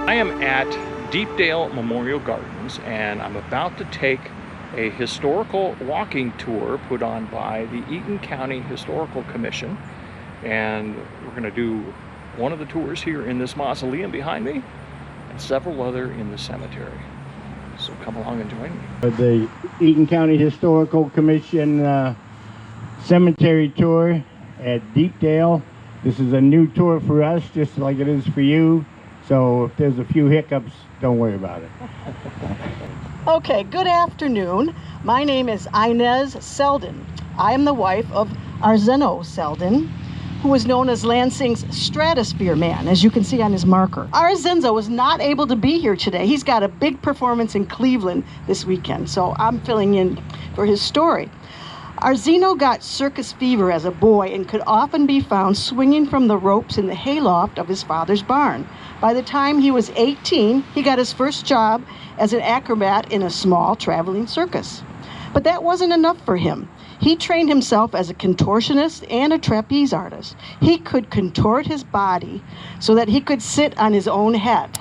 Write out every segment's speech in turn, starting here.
I am at Deepdale Memorial Gardens, and I'm about to take a historical walking tour put on by the Eaton County Historical Commission. And we're going to do one of the tours here in this mausoleum behind me and several other in the cemetery. So come along and join me. The Eaton County Historical Commission cemetery tour at Deepdale. This is a new tour for us, just like it is for you. So if there's a few hiccups, don't worry about it. Okay, good afternoon. My name is Estrellas Story. I am the wife of Arzeno Seldon, who is known as Lansing's Stratosphere man, as you can see on his marker. Arzeno was not able to be here today. He's got a big performance in Cleveland this weekend, so I'm filling in for his story. Arzeno got circus fever as a boy and could often be found swinging from the ropes in the hayloft of his father's barn. By the time he was 18, he got his first job as an acrobat in a small traveling circus. But that wasn't enough for him. He trained himself as a contortionist and a trapeze artist. He could contort his body so that he could sit on his own head.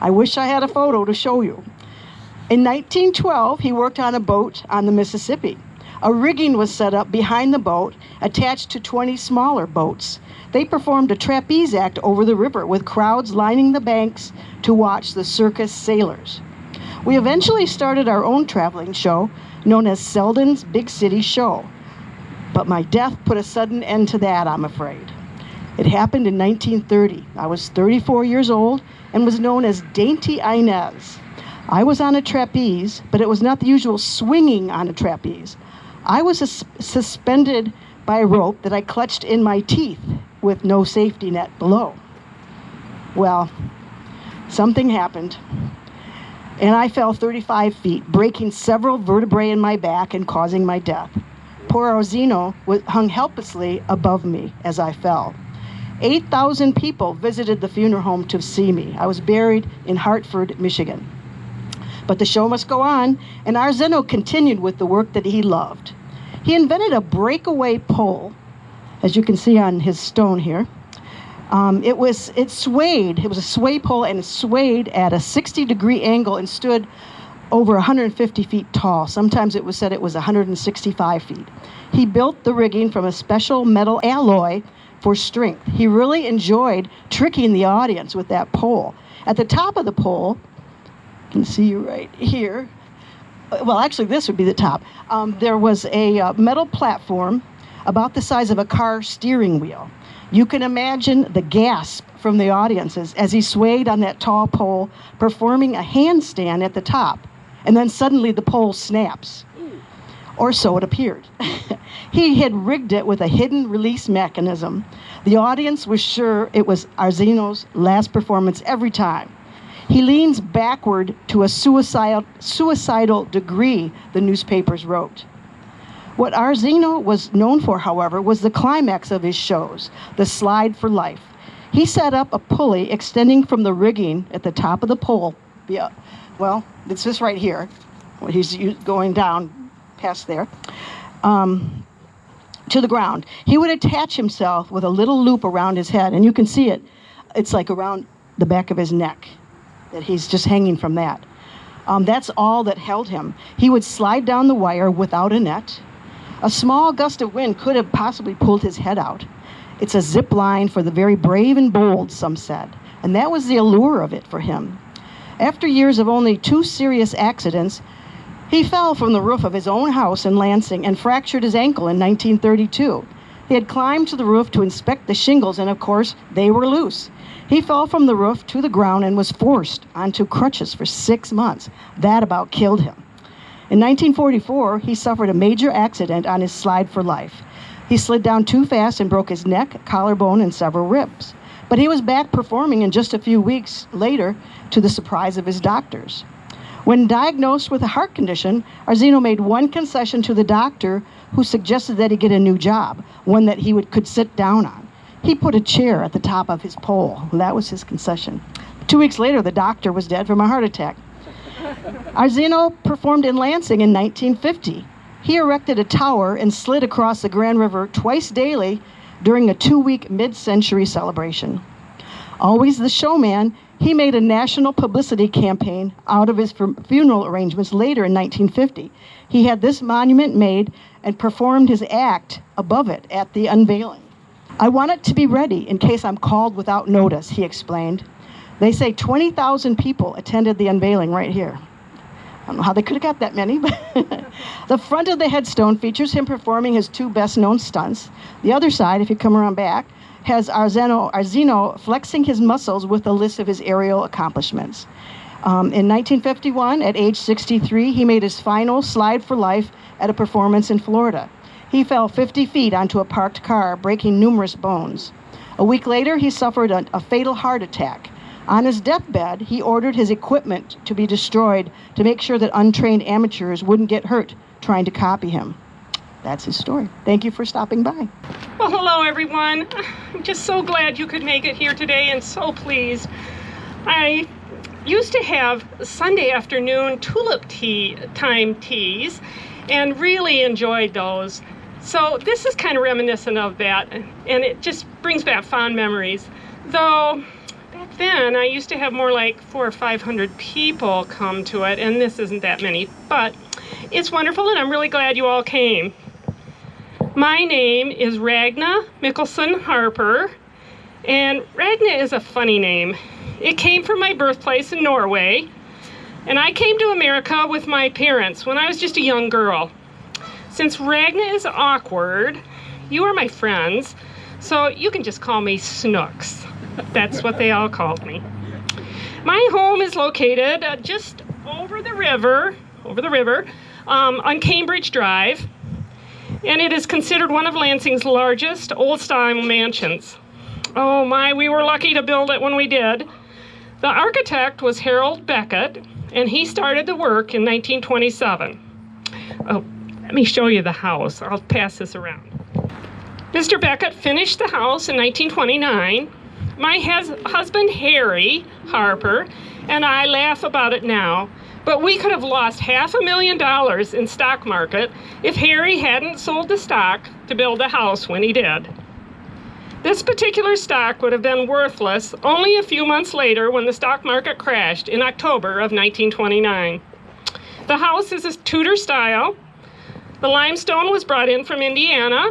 I wish I had a photo to show you. In 1912, he worked on a boat on the Mississippi. A rigging was set up behind the boat, attached to 20 smaller boats. They performed a trapeze act over the river with crowds lining the banks to watch the circus sailors. We eventually started our own traveling show, known as Seldon's Big City Show. But my death put a sudden end to that, I'm afraid. It happened in 1930. I was 34 years old and was known as Dainty Inez. I was on a trapeze, but it was not the usual swinging on a trapeze. I was suspended by a rope that I clutched in my teeth with no safety net below. Well, something happened, and I fell 35 feet, breaking several vertebrae in my back and causing my death. Poor Arzeno hung helplessly above me as I fell. 8,000 people visited the funeral home to see me. I was buried in Hartford, Michigan. But the show must go on, and Arzeno continued with the work that he loved. He invented a breakaway pole, as you can see on his stone here. It swayed. It was a sway pole, and it swayed at a 60-degree angle and stood over 150 feet tall. Sometimes it was said it was 165 feet. He built the rigging from a special metal alloy for strength. He really enjoyed tricking the audience with that pole. At the top of the pole, I can see you right here. Well, actually, this would be the top. There was a metal platform about the size of a car steering wheel. You can imagine the gasp from the audiences as he swayed on that tall pole, performing a handstand at the top, and then suddenly the pole snaps. Or so it appeared. He had rigged it with a hidden release mechanism. The audience was sure it was Arzeno's last performance every time. He leans backward to a suicidal degree, the newspapers wrote. What Arzeno was known for, however, was the climax of his shows, the slide for life. He set up a pulley extending from the rigging at the top of the pole. Yeah, well, it's this right here. He's going down past there, to the ground. He would attach himself with a little loop around his head, and you can see it. It's like around the back of his neck, that he's just hanging from that. That's all that held him. He would slide down the wire without a net. A small gust of wind could have possibly pulled his head out. It's a zip line for the very brave and bold, some said, and that was the allure of it for him. After years of only 2 serious accidents, he fell from the roof of his own house in Lansing and fractured his ankle in 1932. He had climbed to the roof to inspect the shingles, and of course, they were loose. He fell from the roof to the ground and was forced onto crutches for 6 months. That about killed him. In 1944, he suffered a major accident on his slide for life. He slid down too fast and broke his neck, collarbone, and several ribs. But he was back performing in just a few weeks later, to the surprise of his doctors. When diagnosed with a heart condition, Arzeno made one concession to the doctor, who suggested that he get a new job, one that he could sit down on. He put a chair at the top of his pole. That was his concession. 2 weeks later, the doctor was dead from a heart attack. Arzeno performed in Lansing in 1950. He erected a tower and slid across the Grand River twice daily during a 2-week mid-century celebration. Always the showman, he made a national publicity campaign out of his funeral arrangements later in 1950. He had this monument made and performed his act above it at the unveiling. "I want it to be ready in case I'm called without notice," he explained. They say 20,000 people attended the unveiling right here. I don't know how they could have got that many, but the front of the headstone features him performing his two best-known stunts. The other side, if you come around back, has Arzeno flexing his muscles with a list of his aerial accomplishments. In 1951, at age 63, he made his final slide for life at a performance in Florida. He fell 50 feet onto a parked car, breaking numerous bones. A week later, he suffered a fatal heart attack. On his deathbed, he ordered his equipment to be destroyed to make sure that untrained amateurs wouldn't get hurt trying to copy him. That's his story. Thank you for stopping by. Well, hello everyone. I'm just so glad you could make it here today and so pleased. I used to have Sunday afternoon tulip time teas and really enjoyed those. So this is kind of reminiscent of that, and it just brings back fond memories. Though back then I used to have more like 400 or 500 people come to it, and this isn't that many, but it's wonderful and I'm really glad you all came. My name is Ragna Mickelson Harper, and Ragna is a funny name. It came from my birthplace in Norway, and I came to America with my parents when I was just a young girl. Since Ragna is awkward, you are my friends, so you can just call me Snooks. That's what they all called me. My home is located just over the river on Cambridge Drive, and it is considered one of Lansing's largest old-style mansions. Oh my, we were lucky to build it when we did. The architect was Harold Beckett, and he started the work in 1927. Oh, let me show you the house. I'll pass this around. Mr. Beckett finished the house in 1929. My husband, Harry Harper, and I laugh about it now, but we could have lost $500,000 in stock market if Harry hadn't sold the stock to build the house when he did. This particular stock would have been worthless only a few months later when the stock market crashed in October of 1929. The house is a Tudor style. The limestone was brought in from Indiana.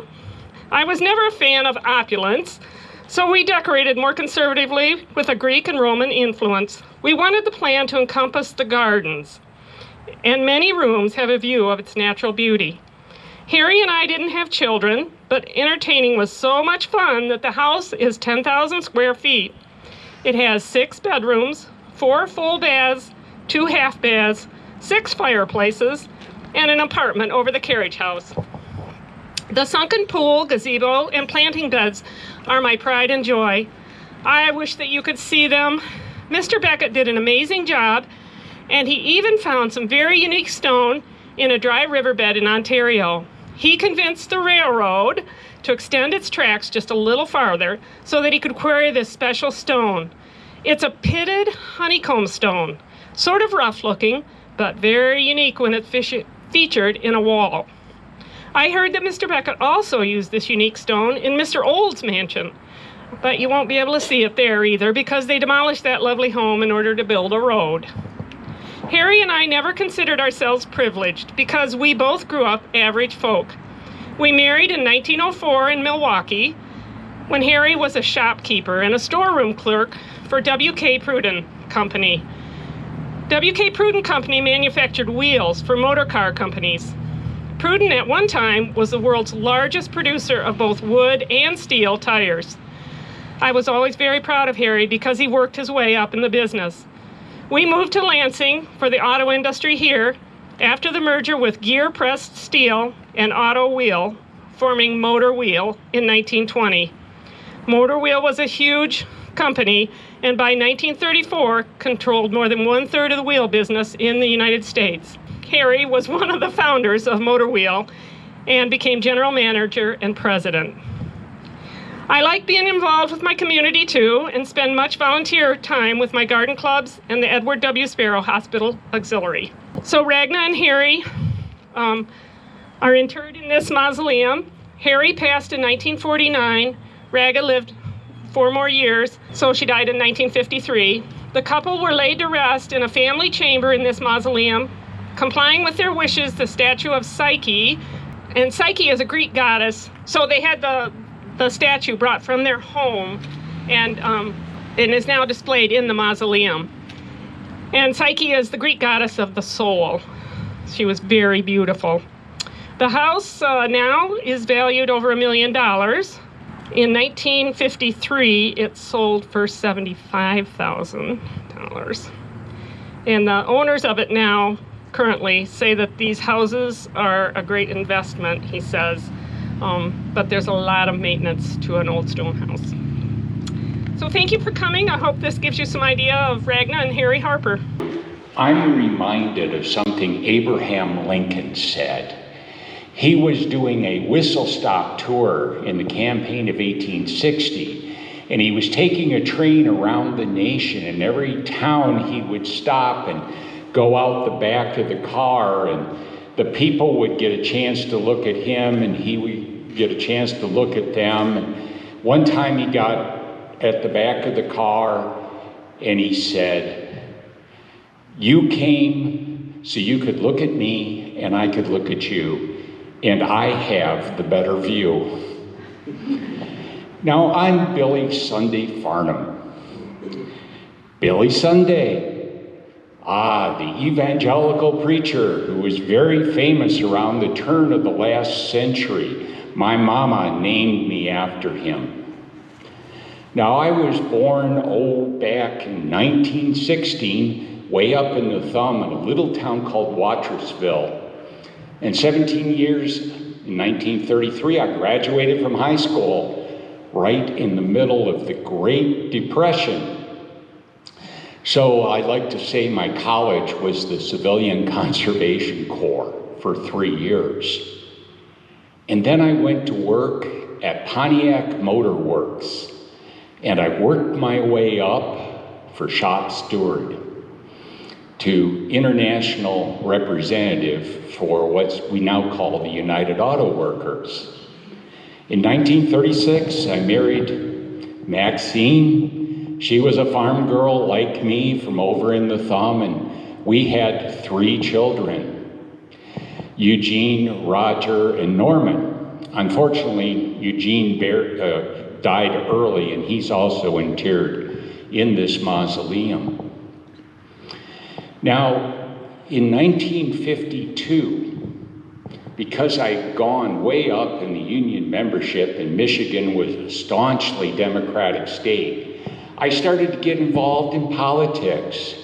I was never a fan of opulence, so we decorated more conservatively with a Greek and Roman influence. We wanted the plan to encompass the gardens, and many rooms have a view of its natural beauty. Harry and I didn't have children, but entertaining was so much fun that the house is 10,000 square feet. It has 6 bedrooms, 4 full baths, 2 half baths, 6 fireplaces, and an apartment over the carriage house. The sunken pool, gazebo, and planting beds are my pride and joy. I wish that you could see them. Mr. Beckett did an amazing job, and he even found some very unique stone in a dry riverbed in Ontario. He convinced the railroad to extend its tracks just a little farther so that he could quarry this special stone. It's a pitted honeycomb stone, sort of rough looking, but very unique when it's featured in a wall. I heard that Mr. Beckett also used this unique stone in Mr. Old's mansion, but you won't be able to see it there either because they demolished that lovely home in order to build a road. Harry and I never considered ourselves privileged because we both grew up average folk. We married in 1904 in Milwaukee when Harry was a shopkeeper and a storeroom clerk for W.K. Pruden Company. W.K. Pruden Company manufactured wheels for motor car companies. Pruden at one time was the world's largest producer of both wood and steel tires. I was always very proud of Harry because he worked his way up in the business. We moved to Lansing for the auto industry here after the merger with Gear Pressed Steel and Auto Wheel, forming Motor Wheel in 1920. Motor Wheel was a huge company, and by 1934 controlled more than 1/3 of the wheel business in the United States. Harry was one of the founders of Motor Wheel and became general manager and president. I like being involved with my community too and spend much volunteer time with my garden clubs and the Edward W. Sparrow Hospital Auxiliary. So Ragna and Harry are interred in this mausoleum. Harry passed in 1949. Ragna lived 4 more years, so she died in 1953. The couple were laid to rest in a family chamber in this mausoleum. Complying with their wishes, the statue of Psyche, and Psyche is a Greek goddess, so they had the statue brought from their home and is now displayed in the mausoleum. And Psyche is the Greek goddess of the soul. She was very beautiful. The house now is valued over $1 million. In 1953, it sold for $75,000. And the owners of it now currently say that these houses are a great investment, he says, but there's a lot of maintenance to an old stone house. So thank you for coming. I hope this gives you some idea of Ragna and Harry Harper. I'm reminded of something Abraham Lincoln said. He was doing a whistle-stop tour in the campaign of 1860, and he was taking a train around the nation, and every town he would stop and go out the back of the car, and the people would get a chance to look at him, and he would get a chance to look at them. And one time he got at the back of the car, and he said, "You came so you could look at me, and I could look at you, and I have the better view." Now, I'm Billie Sunday Farnum. Billie Sunday. The evangelical preacher who was very famous around the turn of the last century. My mama named me after him. Now, I was born, back in 1916, way up in the thumb in a little town called Watersville. And 17 years, in 1933, I graduated from high school, right in the middle of the Great Depression. So I like to say my college was the Civilian Conservation Corps for 3 years. And then I went to work at Pontiac Motor Works, and I worked my way up for shop steward to international representative for what we now call the United Auto Workers. In 1936, I married Maxine. She was a farm girl like me from over in the thumb, and we had 3 children, Eugene, Roger, and Norman. Unfortunately, Eugene died early, and he's also interred in this mausoleum. Now, in 1952, because I'd gone way up in the union membership and Michigan was a staunchly Democratic state, I started to get involved in politics.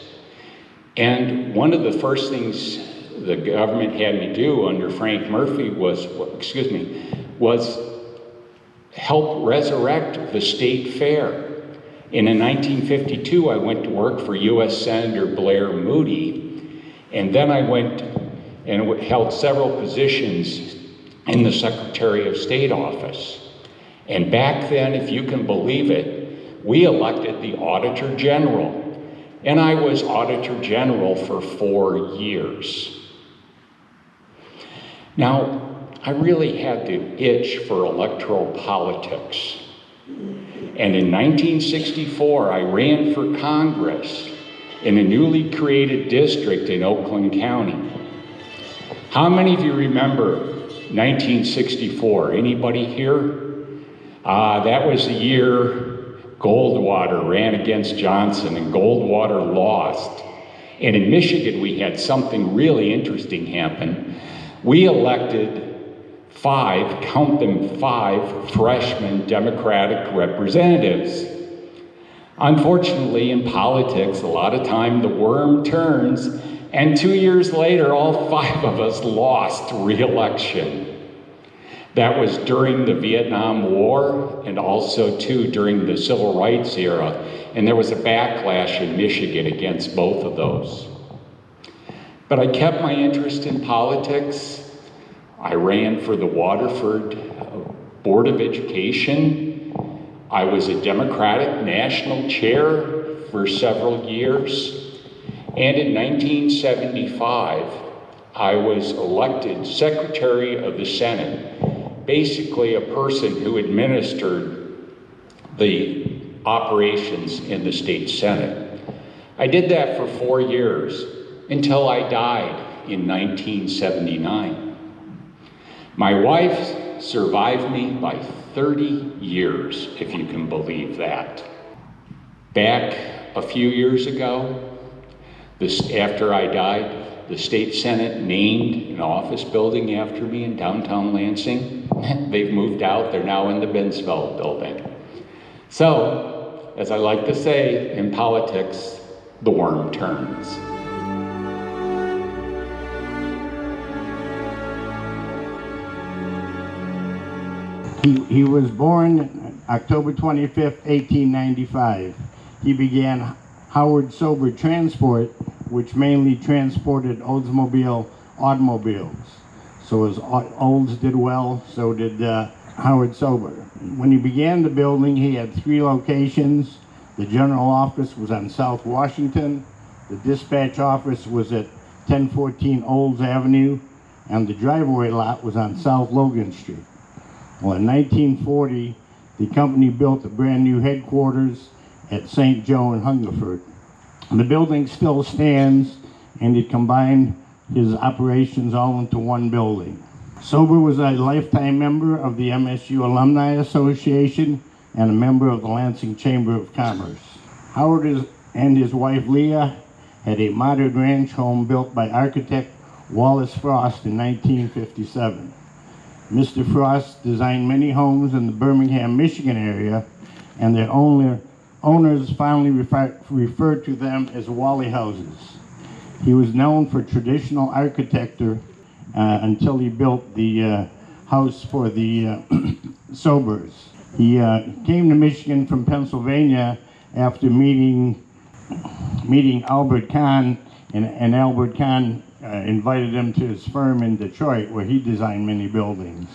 And one of the first things the government had me do under Frank Murphy was help resurrect the state fair. And in 1952, I went to work for U.S. Senator Blair Moody, and then I went and held several positions in the Secretary of State office. And back then, if you can believe it, we elected the Auditor General, and I was Auditor General for 4 years. Now, I really had the itch for electoral politics. And in 1964, I ran for Congress in a newly created district in Oakland County. How many of you remember 1964? Anybody here? That was the year Goldwater ran against Johnson, and Goldwater lost. And in Michigan, we had something really interesting happen. We elected 5, count them 5, freshman Democratic representatives. Unfortunately, in politics, a lot of time the worm turns, and 2 years later, all 5 of us lost re-election. That was during the Vietnam War and also, too, during the Civil Rights era, and there was a backlash in Michigan against both of those. But I kept my interest in politics. I ran for the Waterford Board of Education. I was a Democratic national chair for several years. And in 1975, I was elected Secretary of the Senate, basically a person who administered the operations in the state Senate. I did that for 4 years until I died in 1979. My wife survived me by 30 years, if you can believe that. Back a few years ago, after I died, the state Senate named an office building after me in downtown Lansing. They've moved out, they're now in the Binsfeld building. So, as I like to say in politics, the worm turns. He was born October 25th, 1895. He began Howard Stober Transport, which mainly transported Oldsmobile automobiles. So as Olds did well, so did Howard Stober. When he began the building, he had 3 locations. The general office was on South Washington, the dispatch office was at 1014 Olds Avenue, and the driveway lot was on South Logan Street. Well, in 1940, the company built a brand new headquarters at St. Joe in Hungerford. The building still stands, and it combined his operations all into one building. Stober was a lifetime member of the MSU Alumni Association and a member of the Lansing Chamber of Commerce. Howard and his wife Leah had a modern ranch home built by architect Wallace Frost in 1957. Mr. Frost designed many homes in the Birmingham, Michigan area, and their owners finally referred to them as Wally houses. He was known for traditional architecture until he built the house for the Stobers. He came to Michigan from Pennsylvania after meeting Albert Kahn, and Albert Kahn invited him to his firm in Detroit, where he designed many buildings.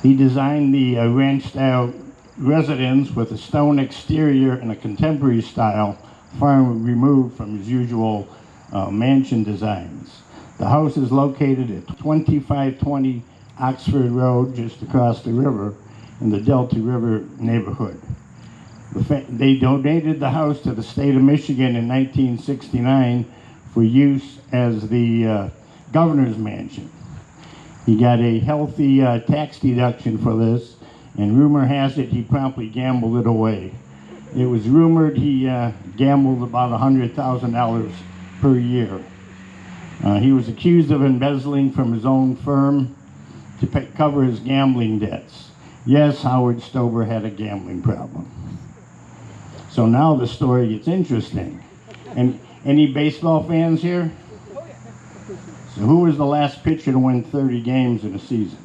He designed the ranch-style residence with a stone exterior and a contemporary style, far removed from his usual mansion designs. The house is located at 2520 Oxford Road, just across the river, in the Delta River neighborhood. They donated the house to the state of Michigan in 1969 for use as the governor's mansion. He got a healthy tax deduction for this, and rumor has it he promptly gambled it away. It was rumored he gambled about $100,000 per year. He was accused of embezzling from his own firm to cover his gambling debts. Yes, Howard Stober had a gambling problem. So now the story gets interesting. And any baseball fans here? So who was the last pitcher to win 30 games in a season?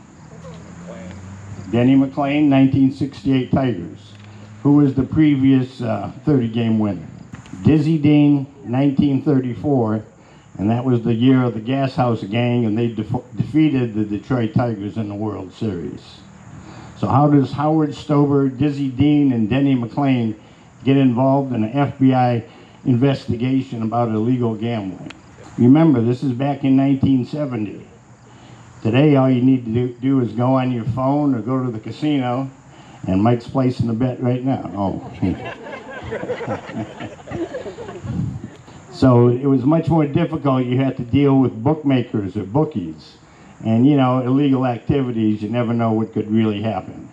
Denny McClain, 1968 Tigers. Who was the previous 30-game winner? Dizzy Dean, 1934, and that was the year of the Gas House Gang, and they defeated the Detroit Tigers in the World Series. So how does Howard Stober, Dizzy Dean, and Denny McClain get involved in an FBI investigation about illegal gambling? Remember, this is back in 1970. Today, all you need to do is go on your phone or go to the casino, and Mike's placing a bet right now. Oh. So it was much more difficult. You had to deal with bookmakers or bookies. And, you know, illegal activities, you never know what could really happen.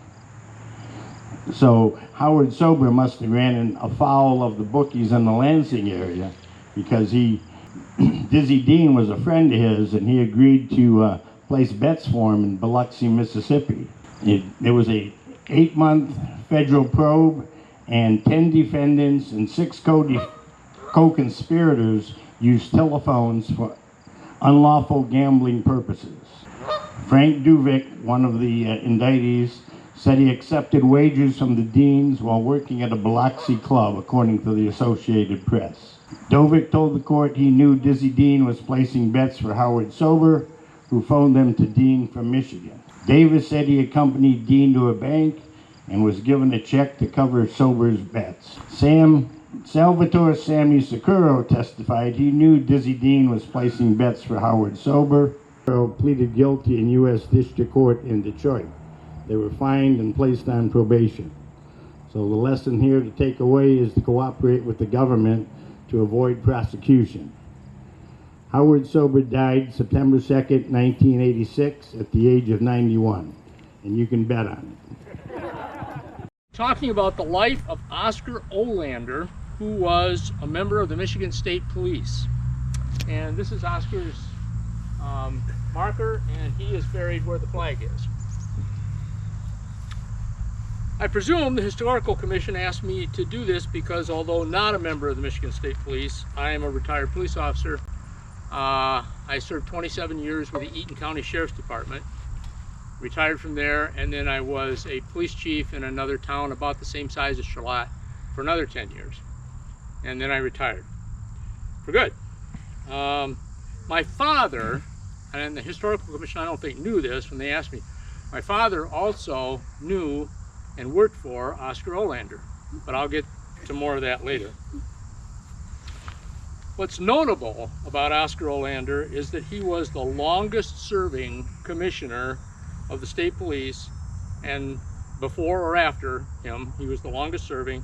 So Howard Stober must have ran afoul of the bookies in the Lansing area, because Dizzy Dean was a friend of his, and he agreed to place bets for him in Biloxi, Mississippi. There was a 8-month federal probe, and 10 defendants and 6 co-conspirators used telephones for unlawful gambling purposes. Frank Duvick, one of the indictees, said he accepted wagers from the Deans while working at a Biloxi club, according to the Associated Press. Dovick told the court he knew Dizzy Dean was placing bets for Howard Stober, who phoned them to Dean from Michigan. Davis said he accompanied Dean to a bank and was given a check to cover Stober's bets. Salvatore Sammy Sakuro testified he knew Dizzy Dean was placing bets for Howard Stober. Pleaded guilty in U.S. District Court in Detroit. They were fined and placed on probation. So So the lesson here to take away is to cooperate with the government to avoid prosecution. Howard Stober died September 2nd, 1986 at the age of 91, and you can bet on it. Talking about the life of Oscar Olander, who was a member of the Michigan State Police. And this is Oscar's marker, and he is buried where the flag is. I presume the Historical Commission asked me to do this because, although not a member of the Michigan State Police, I am a retired police officer. I served 27 years with the Eaton County Sheriff's Department, retired from there, and then I was a police chief in another town about the same size as Charlotte for another 10 years. And then I retired for good. My father, and the Historical Commission I don't think knew this when they asked me, my father also knew and worked for Oscar Olander, but I'll get to more of that later. What's notable about Oscar Olander is that he was the longest serving commissioner of the state police, and before or after him, he was the longest serving,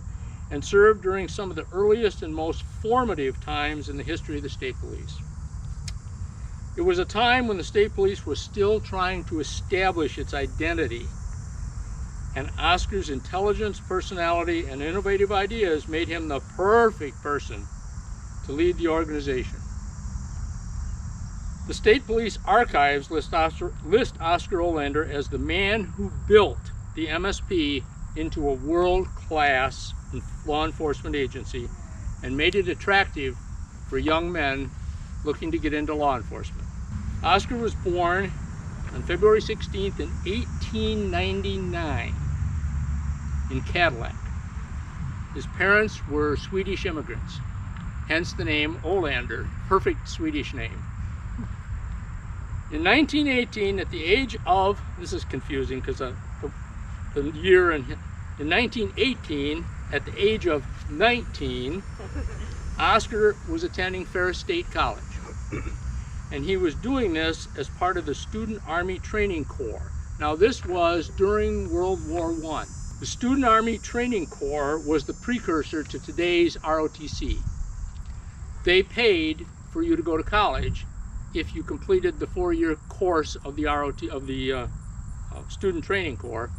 and served during some of the earliest and most formative times in the history of the state police. It was a time when the state police was still trying to establish its identity, and Oscar's intelligence, personality, and innovative ideas made him the perfect person to lead the organization. The State Police Archives list Oscar Olander as the man who built the MSP into a world-class law enforcement agency and made it attractive for young men looking to get into law enforcement. Oscar was born on February 16th in 1899 in Cadillac. His parents were Swedish immigrants, hence the name Olander, perfect Swedish name. In 1918, at the age of, this is confusing because the year, in 1918, at the age of 19, Oscar was attending Ferris State College. And he was doing this as part of the Student Army Training Corps. Now this was during World War I. The Student Army Training Corps was the precursor to today's ROTC. They paid for you to go to college if you completed the 4-year course of the Student Training Corps,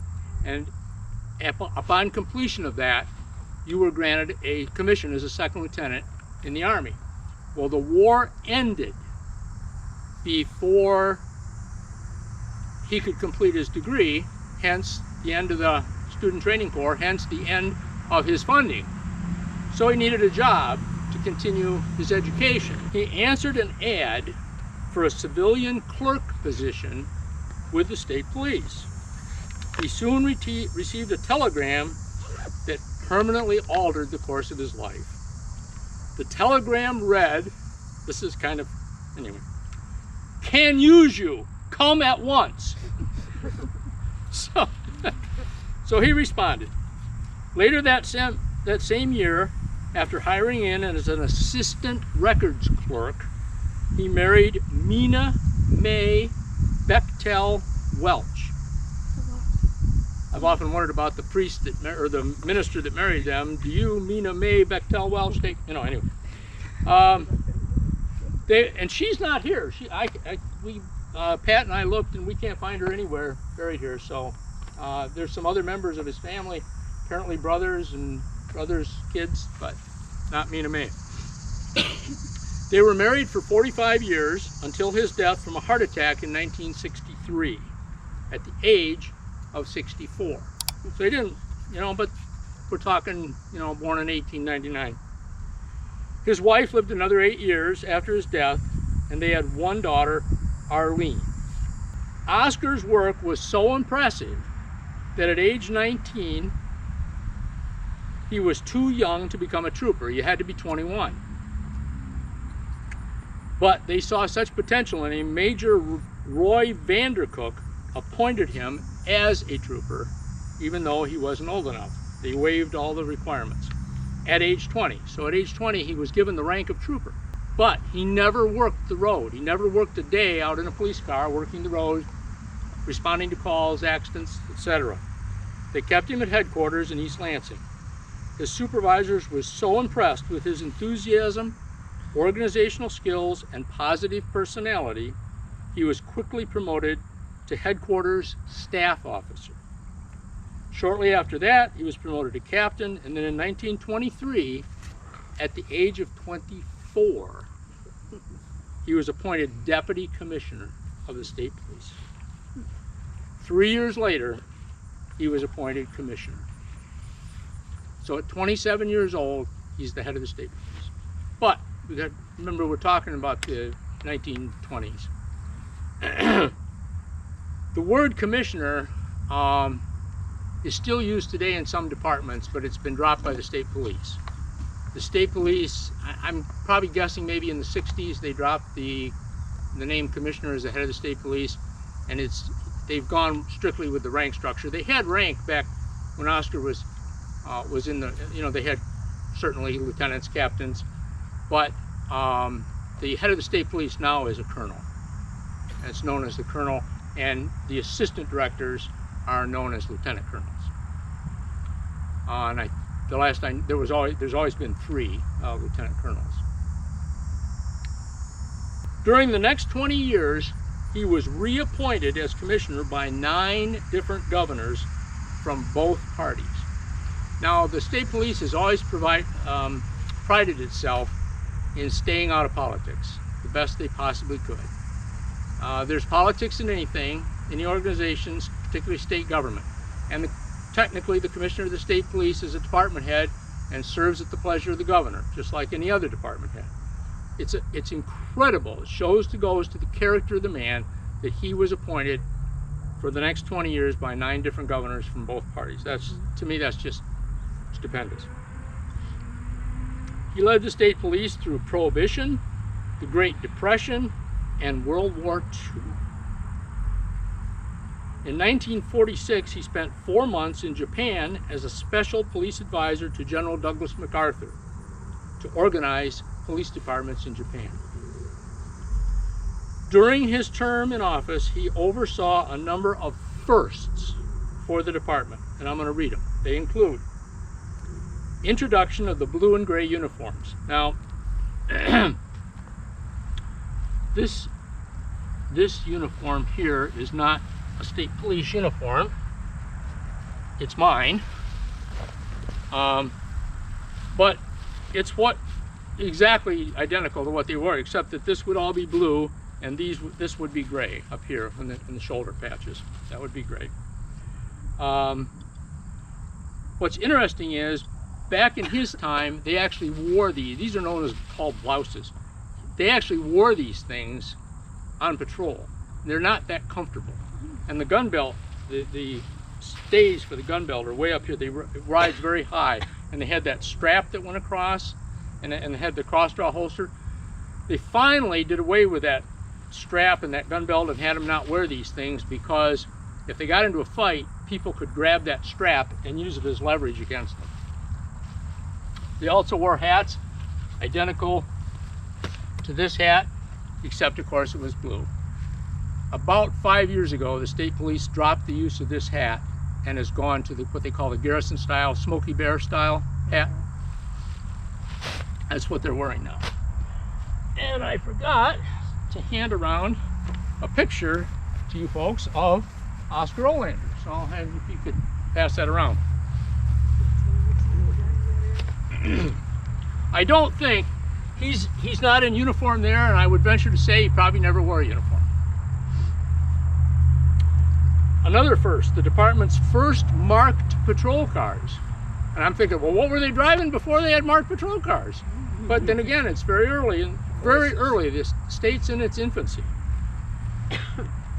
and upon completion of that, you were granted a commission as a second lieutenant in the Army. Well, the war ended before he could complete his degree, hence the end of the Student Training Corps, hence the end of his funding. So he needed a job to continue his education. He answered an ad for a civilian clerk position with the state police. He soon received a telegram that permanently altered the course of his life. The telegram read, this is kind of, anyway, "Can use you, come at once." So he responded. Later that same year, after hiring in as an assistant records clerk, he married Mina May Bechtel Welch. I've often wondered about the priest or the minister that married them. Do you, Mina May Bechtel Welch, take? Anyway. And she's not here. Pat and I looked, and we can't find her anywhere buried here. So there's some other members of his family, apparently brothers and brothers' kids, but not Mina May. They were married for 45 years until his death from a heart attack in 1963 at the age of 64. So he didn't, but we're talking, born in 1899. His wife lived another 8 years after his death, and they had one daughter, Arlene. Oscar's work was so impressive that at age 19, he was too young to become a trooper. You had to be 21. But they saw such potential in him, Major Roy Vandercook appointed him as a trooper, even though he wasn't old enough. They waived all the requirements at age 20. So at age 20, he was given the rank of trooper. But he never worked the road. He never worked a day out in a police car, working the road, responding to calls, accidents, etc. They kept him at headquarters in East Lansing. His supervisors were so impressed with his enthusiasm, organizational skills, and positive personality, he was quickly promoted to headquarters staff officer. Shortly after that, he was promoted to captain, and then in 1923, at the age of 24, he was appointed deputy commissioner of the state police. 3 years later, he was appointed commissioner. So at 27 years old, he's the head of the state police. But we got, remember, we're talking about the 1920s. The word commissioner is still used today in some departments, but it's been dropped by the state police. The state police, I'm probably guessing maybe in the 60s, they dropped the name commissioner as the head of the state police, and they've gone strictly with the rank structure. They had rank back when Oscar was in the, they had certainly lieutenants, captains, but the head of the state police now is a colonel. It's known as the colonel, and the assistant directors are known as lieutenant colonels. And the last time, there's always been 3 lieutenant colonels. During the next 20 years, he was reappointed as commissioner by 9 different governors from both parties. Now, the state police has always prided itself in staying out of politics the best they possibly could. There's politics in anything, any organizations, particularly state government. And technically, the commissioner of the state police is a department head and serves at the pleasure of the governor, just like any other department head. It's incredible. It goes to the character of the man that he was appointed for the next 20 years by 9 different governors from both parties. To me, that's just stupendous. He led the state police through Prohibition, the Great Depression, and World War II. In 1946, he spent 4 months in Japan as a special police advisor to General Douglas MacArthur to organize police departments in Japan. During his term in office, he oversaw a number of firsts for the department, and I'm going to read them. They include introduction of the blue and gray uniforms. Now, this uniform here is not a state police uniform. It's mine, but it's exactly identical to what they were, except that this would all be blue and this would be gray up here in the shoulder patches. That would be gray. What's interesting is, back in his time, they actually wore these. These are called blouses. They actually wore these things on patrol. They're not that comfortable. And the gun belt, the stays for the gun belt are way up here. It rides very high, and they had that strap that went across, and they had the cross-draw holster. They finally did away with that strap and that gun belt and had them not wear these things, because if they got into a fight, people could grab that strap and use it as leverage against them. They also wore hats identical to this hat, except of course it was blue. About 5 years ago, the state police dropped the use of this hat and has gone to what they call the Garrison style, Smokey Bear style hat. That's what they're wearing now. And I forgot to hand around a picture to you folks of Oscar Olander. So I'll have, if you could pass that around. I don't think he's not in uniform there, and I would venture to say he probably never wore a uniform. Another first, the department's first marked patrol cars. And I'm thinking, well, what were they driving before they had marked patrol cars? But then again, it's very early, this state's in its infancy.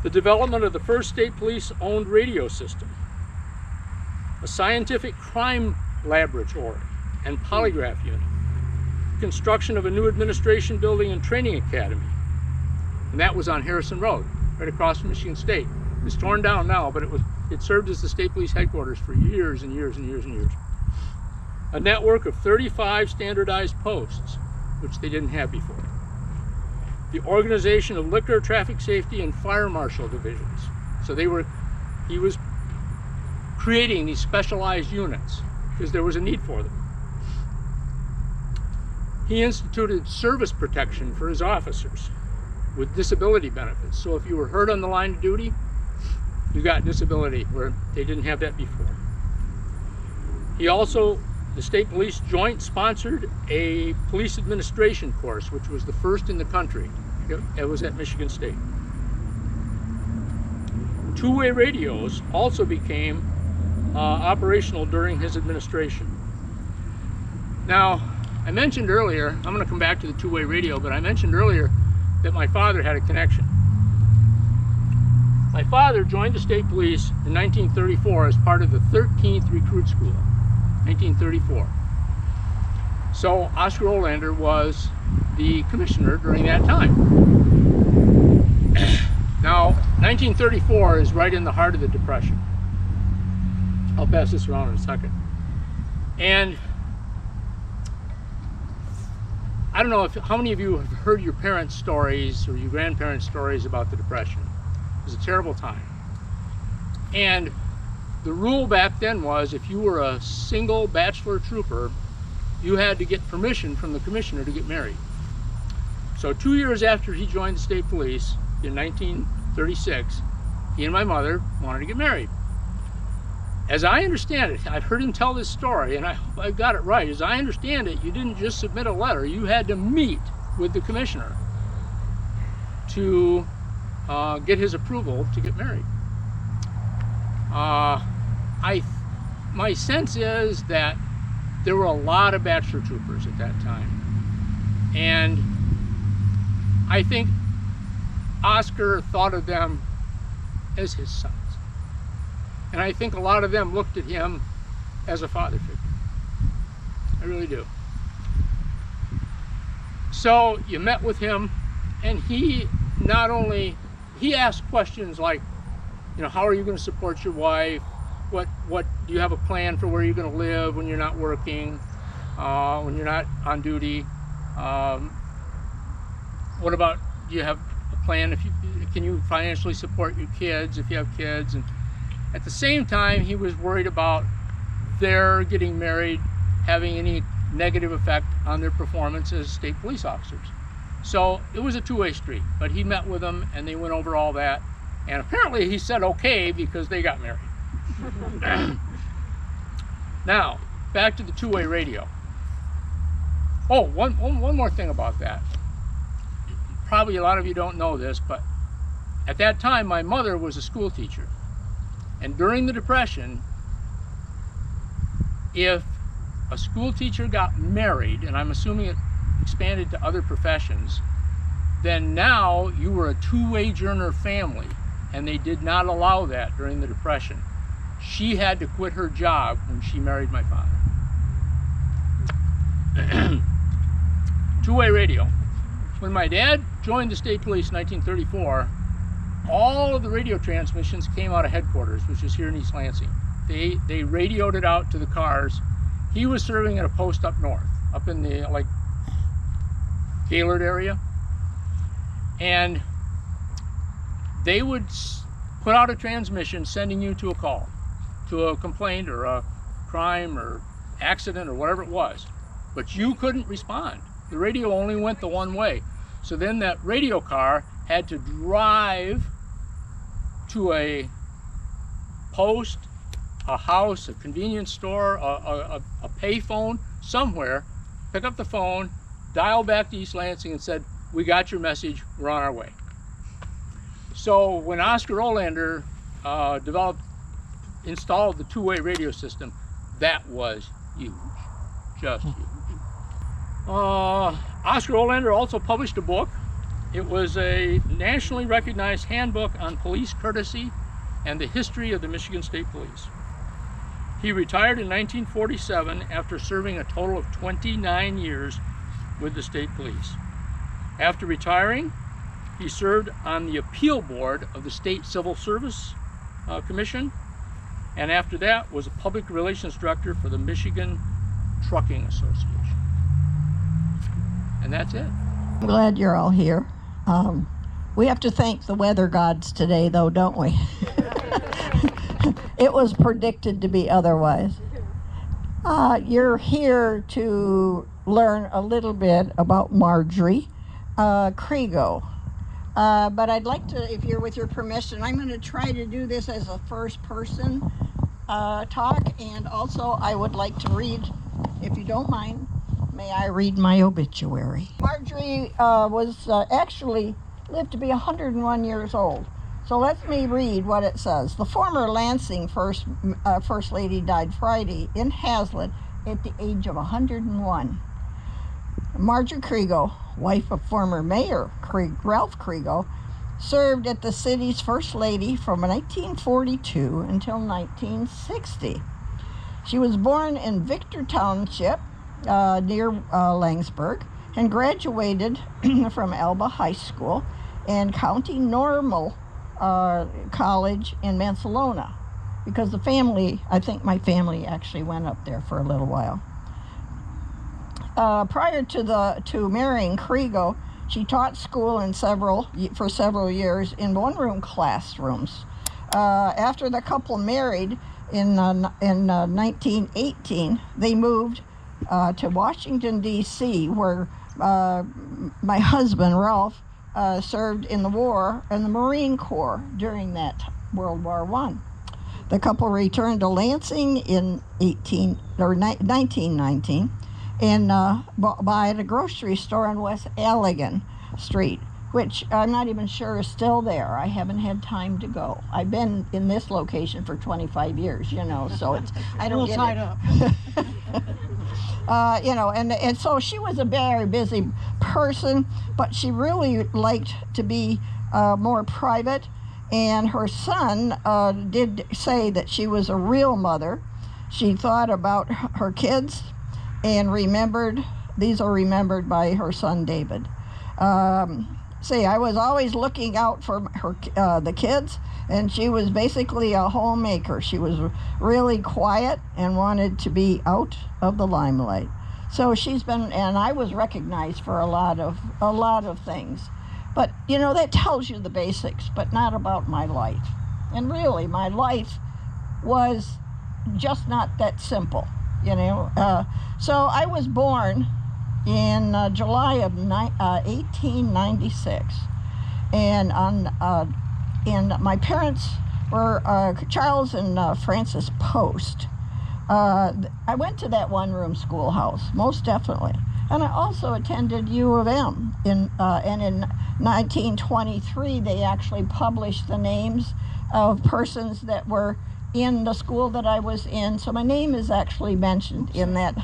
The development of the first state police-owned radio system, a scientific crime laboratory and polygraph unit, construction of a new administration building and training academy, and that was on Harrison Road, right across from Michigan State. It's torn down now, but it served as the state police headquarters for years and years and years and years. A network of 35 standardized posts, which they didn't have before. The organization of liquor, traffic safety, and fire marshal divisions. So he was creating these specialized units because there was a need for them. He instituted service protection for his officers with disability benefits. So if you were hurt on the line of duty, you got disability, where they didn't have that before. He also, the state police joint sponsored a police administration course, which was the first in the country. It was at Michigan State. Two-way radios also became operational during his administration. Now, I mentioned earlier, I'm going to come back to the two-way radio, but I mentioned earlier that my father had a connection. My father joined the state police in 1934 as part of the 13th Recruit School, 1934. So Oscar Olander was the commissioner during that time. Now, 1934 is right in the heart of the Depression. I'll pass this around in a second. And I don't know how many of you have heard your parents' stories or your grandparents' stories about the Depression. It was a terrible time. And the rule back then was if you were a single bachelor trooper, you had to get permission from the commissioner to get married. So 2 years after he joined the state police in 1936, he and my mother wanted to get married. As I understand it, I've heard him tell this story, and I hope I got it right. As I understand it, you didn't just submit a letter, you had to meet with the commissioner to get his approval to get married. My sense is that there were a lot of bachelor troopers at that time. And I think Oscar thought of them as his sons. And I think a lot of them looked at him as a father figure. I really do. So you met with him, and he asked questions like, you know, how are you going to support your wife? What do you have a plan for where you're going to live when you're not working, when you're not on duty? What about, do you have a plan can you financially support your kids if you have kids? And at the same time, he was worried about their getting married having any negative effect on their performance as state police officers. So it was a two-way street, but he met with them and they went over all that. And apparently he said okay because they got married. Now, back to the two-way radio. Oh, one more thing about that. Probably a lot of you don't know this, but at that time my mother was a school teacher. And during the Depression, if a school teacher got married, and I'm assuming it expanded to other professions, then now you were a two-wage earner family, and they did not allow that during the Depression. She had to quit her job when she married my father. Two-way radio. When my dad joined the state police in 1934, all of the radio transmissions came out of headquarters, which is here in East Lansing. They radioed it out to the cars. He was serving at a post up north, up in the like Gaylord area. And they would put out a transmission sending you to a call, to a complaint or a crime or accident or whatever it was. But you couldn't respond. The radio only went the one way. So then that radio car had to drive to a post, a house, a convenience store, a pay phone, somewhere, pick up the phone, dial back to East Lansing and said, we got your message, we're on our way. So when Oscar Olander installed the two-way radio system, that was huge, just huge. Oscar Olander also published a book. It was a nationally recognized handbook on police courtesy and the history of the Michigan State Police. He retired in 1947 after serving a total of 29 years with the state police. After retiring, he served on the appeal board of the State Civil Service Commission, and after that was a public relations director for the Michigan Trucking Association. And that's it. I'm glad you're all here. We have to thank the weather gods today, though, don't we? It was predicted to be otherwise. You're here to learn a little bit about Marjorie Kregel. But I'd like to, if you're with your permission, I'm going to try to do this as a first person talk, and also I would like to read, if you don't mind, may I read my obituary? Marjorie was actually lived to be 101 years old. So let me read what it says. The former Lansing First Lady died Friday in Hazlitt at the age of 101. Marjorie Kregel, wife of former Mayor Ralph Kregel, served as the city's First Lady from 1942 until 1960. She was born in Victor Township near Langsburg and graduated from Alba High School and County Normal College in Mansalona, because the family, I think my family actually went up there for a little while. Prior to marrying Kregel, she taught school for several years in one-room classrooms. After the couple married in 1918, they moved to Washington, D.C., where my husband, Ralph, served in the Marine Corps during that World War I. The couple returned to Lansing in 1919 and bought a grocery store on West Allegan Street, which I'm not even sure is still there. I haven't had time to go. I've been in this location for 25 years, so it's, I don't get tied it. up. And so she was a very busy person, but she really liked to be more private. And her son did say that she was a real mother. She thought about her kids and these are remembered by her son David. I was always looking out for the kids, and she was basically a homemaker. She was really quiet and wanted to be out of the limelight. So and I was recognized for a lot of things. But that tells you the basics, but not about my life. And really, my life was just not that simple, So I was born in July of 1896, and my parents were Charles and Frances Post. I went to that one-room schoolhouse, most definitely, and I also attended U of M. And in 1923, they actually published the names of persons that were in the school that I was in. So my name is actually mentioned in that.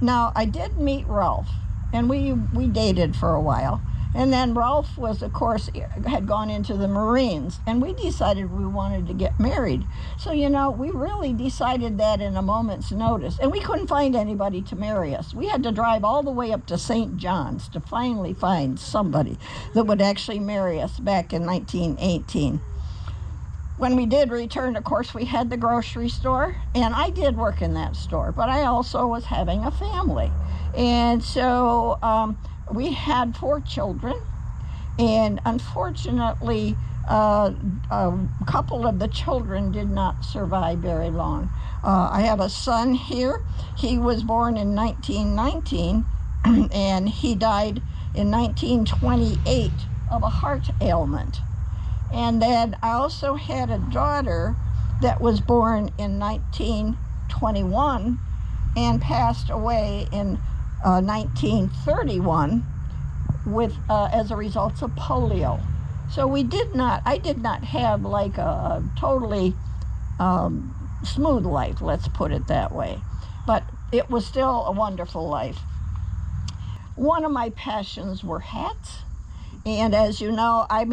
Now, I did meet Ralph, and we dated for a while. And then Ralph was, of course, had gone into the Marines, and we decided we wanted to get married. So, we really decided that in a moment's notice, and we couldn't find anybody to marry us. We had to drive all the way up to St. John's to finally find somebody that would actually marry us back in 1918. When we did return, of course, we had the grocery store, and I did work in that store, but I also was having a family. And so we had 4 children, and unfortunately, a couple of the children did not survive very long. I have a son here. He was born in 1919, and he died in 1928 of a heart ailment. And then I also had a daughter that was born in 1921 and passed away in 1931 as a result of polio. So I did not have like a totally smooth life, let's put it that way. But it was still a wonderful life. One of my passions were hats. And as you know, I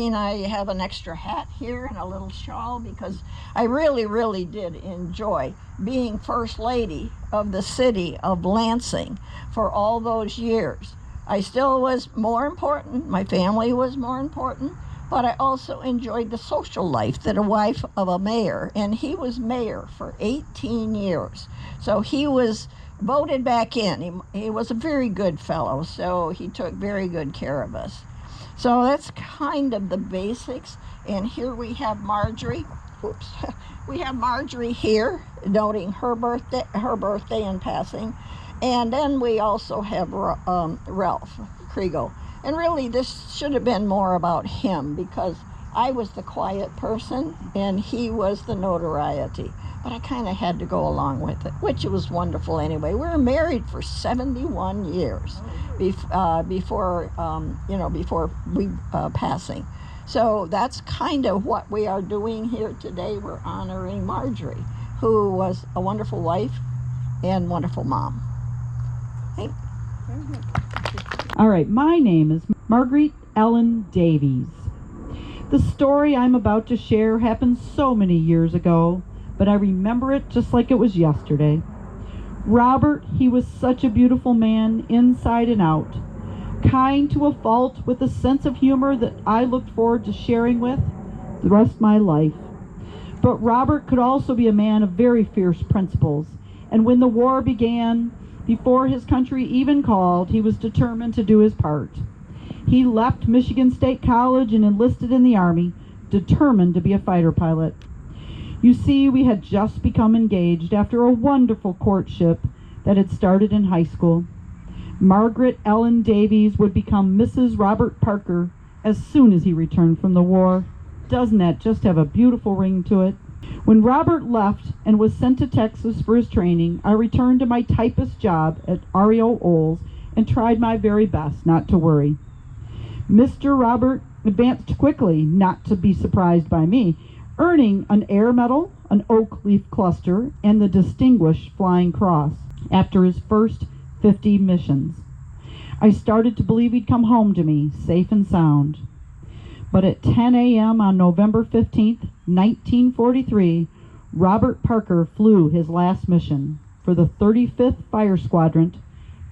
have an extra hat here and a little shawl because I really, really did enjoy being First Lady of the city of Lansing for all those years. I still was more important. My family was more important, but I also enjoyed the social life that a wife of a mayor, and he was mayor for 18 years. So he was voted back in. He was a very good fellow, so he took very good care of us. So that's kind of the basics. And here we have Marjorie. Whoops. We have Marjorie here, noting her birthday in passing. And then we also have Ralph Kregel. And really, this should have been more about him, because I was the quiet person and he was the notoriety. But I kind of had to go along with it, which was wonderful anyway. We were married for 71 years before we passing. So that's kind of what we are doing here today. We're honoring Marjorie, who was a wonderful wife and wonderful mom. Hey. All right, my name is Margaret Ellen Davies. The story I'm about to share happened so many years ago, but I remember it just like it was yesterday. Robert, he was such a beautiful man inside and out, kind to a fault, with a sense of humor that I looked forward to sharing with the rest of my life. But Robert could also be a man of very fierce principles, and when the war began, before his country even called, he was determined to do his part. He left Michigan State College and enlisted in the Army, determined to be a fighter pilot. You see, we had just become engaged after a wonderful courtship that had started in high school. Margaret Ellen Davies would become Mrs. Robert Parker as soon as he returned from the war. Doesn't that just have a beautiful ring to it? When Robert left and was sent to Texas for his training, I returned to my typist job at REO Olds and tried my very best not to worry. Mr. Robert advanced quickly, not to be surprised by me, earning an Air Medal, an Oak Leaf Cluster, and the Distinguished Flying Cross after his first 50 missions. I started to believe he'd come home to me, safe and sound. But at 10 a.m. on November 15th, 1943, Robert Parker flew his last mission for the 35th Fire Squadron,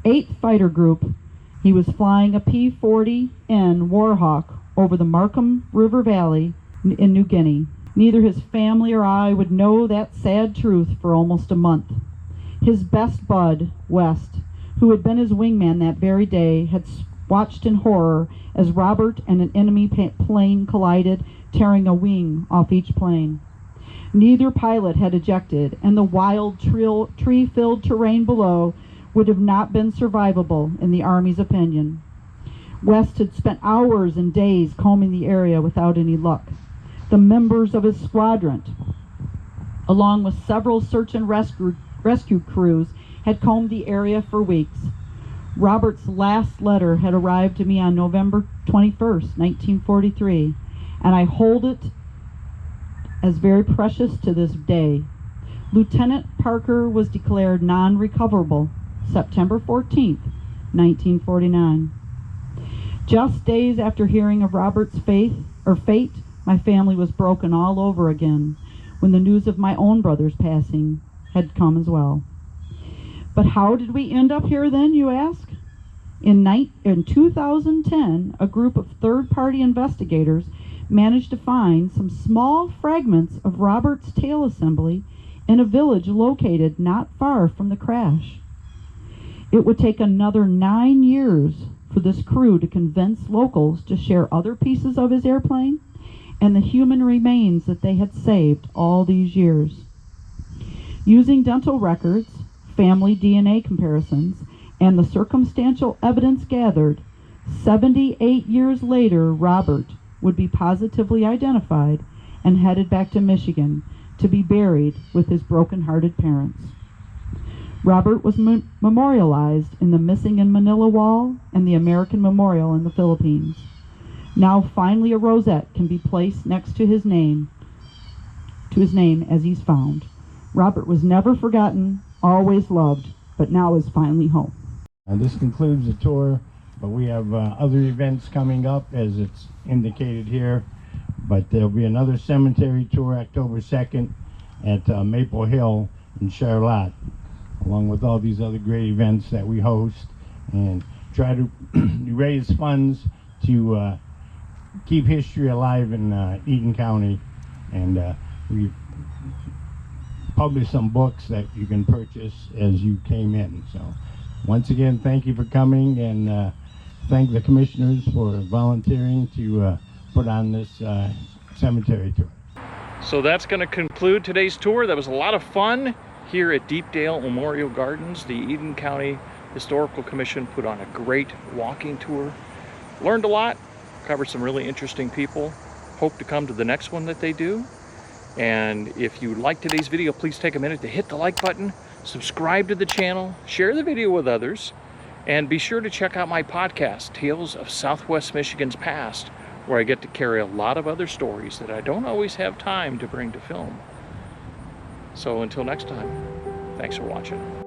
8th Fighter Group. He was flying a P-40N Warhawk over the Markham River Valley in New Guinea. Neither his family or I would know that sad truth for almost a month. His best bud, West, who had been his wingman that very day, had watched in horror as Robert and an enemy plane collided, tearing a wing off each plane. Neither pilot had ejected, and the wild tree-filled terrain below would have not been survivable in the Army's opinion. West had spent hours and days combing the area without any luck. The members of his squadron, along with several search and rescue crews, had combed the area for weeks. Robert's last letter had arrived to me on November 21st, 1943, and I hold it as very precious to this day. Lieutenant Parker was declared non-recoverable September 14th, 1949. Just days after hearing of Robert's fate, my family was broken all over again when the news of my own brother's passing had come as well. But how did we end up here then, you ask? In 2010, a group of third-party investigators managed to find some small fragments of Robert's tail assembly in a village located not far from the crash. It would take another 9 years for this crew to convince locals to share other pieces of his airplane and the human remains that they had saved all these years. Using dental records, family DNA comparisons, and the circumstantial evidence gathered, 78 years later, Robert would be positively identified and headed back to Michigan to be buried with his broken-hearted parents. Robert was memorialized in the Missing in Manila Wall and the American Memorial in the Philippines. Now finally a rosette can be placed next to his name as he's found. Robert was never forgotten, always loved, but now is finally home. This concludes the tour, but we have other events coming up as it's indicated here. But there'll be another cemetery tour October 2nd at Maple Hill in Charlotte, along with all these other great events that we host, and try to raise funds to keep history alive in Eaton County. And we've published some books that you can purchase as you came in. So once again, thank you for coming, and thank the commissioners for volunteering to put on this cemetery tour. So that's going to conclude today's tour. That was a lot of fun here at Deepdale Memorial Gardens. The Eaton County Historical Commission put on a great walking tour. Learned a lot, covered some really interesting people. Hope to come to the next one that they do. And if you liked today's video, please take a minute to hit the like button, subscribe to the channel, share the video with others, and be sure to check out my podcast, Tales of Southwest Michigan's Past, where I get to carry a lot of other stories that I don't always have time to bring to film. So until next time, thanks for watching.